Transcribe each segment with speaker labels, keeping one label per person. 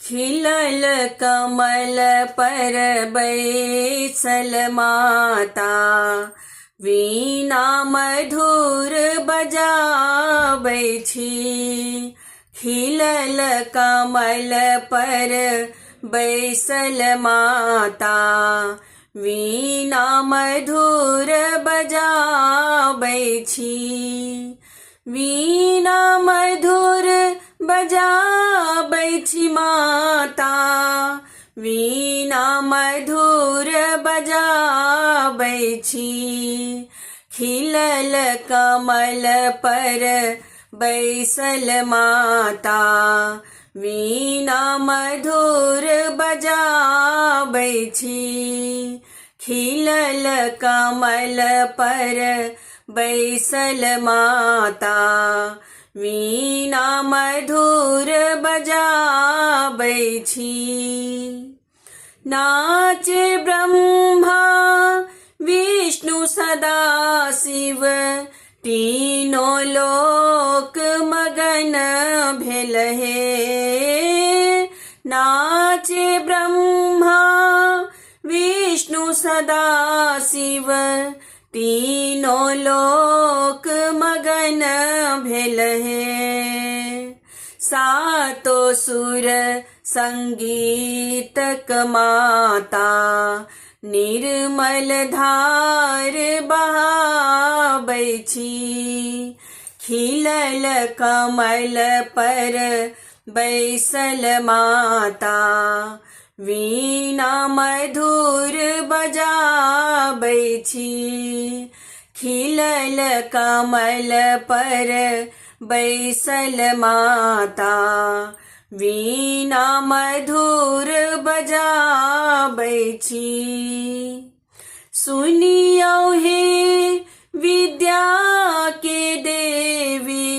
Speaker 1: खिलल कमल पर बैसल माता, वीणा मधुर बजाबै छी। खिलल कमल पर बैसल माता, वीणा मधुर बजाबै छी। वीणा मधुर बजाबै छी माता, वीणा मधुर बजाबै छी। खिलल कमल पर बैसल माता, वीणा मधुर बजाबै छी। खिलल कमल पर बैसल माता, वीणा मधुर बजाबै छी। नाचे ब्रह्मा विष्णु सदा शिव, तीनों लोक मगन भेल हे। नाचे ब्रह्मा विष्णु सदा शिव, तीनों लोक मगन भेल हे। सातो सुर संगीतक माता, निर्मल धार बहाबै छी। खिलल कमल पर बैसल माता, वीणा मधुर बजाबै छी। खिलल कमल पर बैसल माता, वीणा मधुर बजाबै छी। सुनियौ हे विद्या के देवी,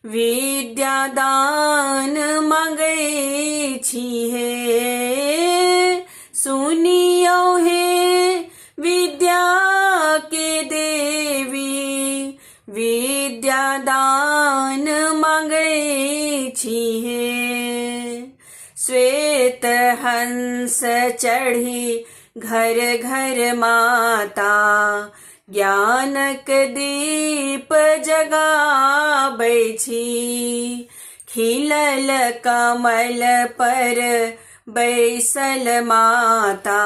Speaker 1: विद्या दान मांगै छी हे। सुनियौ हे विद्या के देवी, विद्या दान मांगै छी हे। श्वेत हंस चढ़ी घर घर माता, ज्ञानक दीप जगाबै छी। खिलल कमल पर बैसल माता,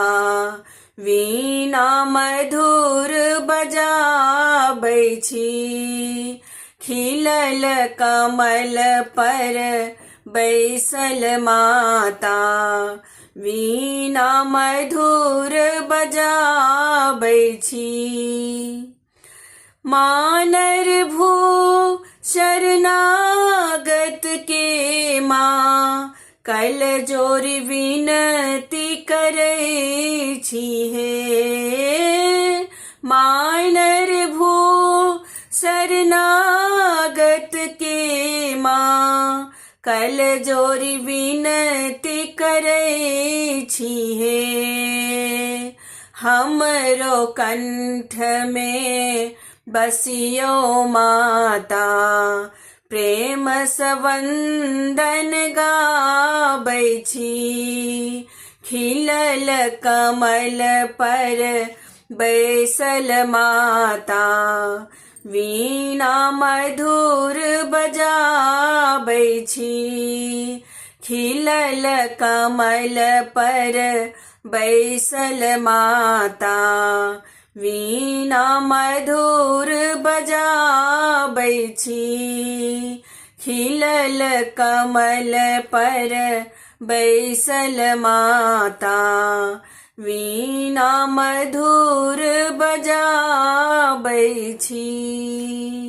Speaker 1: वीणा मधुर बजाबै छी। खिलल कमल पर बैसल माता, वीणा मधुर बजाबै छी। मानर भू शरणागत के माँ, कल जोर विनती करै छी हे। मानर भू शरणागत के माँ, कल जोर विनती करै छी हे। हमरो कंठ में बसियो माता, प्रेम सवंदन गाबै छी। खिलल कमल पर बैसल माता, वीणा मधुर बजाबै छी। खिलल कमल पर बैसल माता, वीणा मधुर बजाबै छी। खिलल कमल पर बैसल माता, वीणा मधुर बजाबै छी।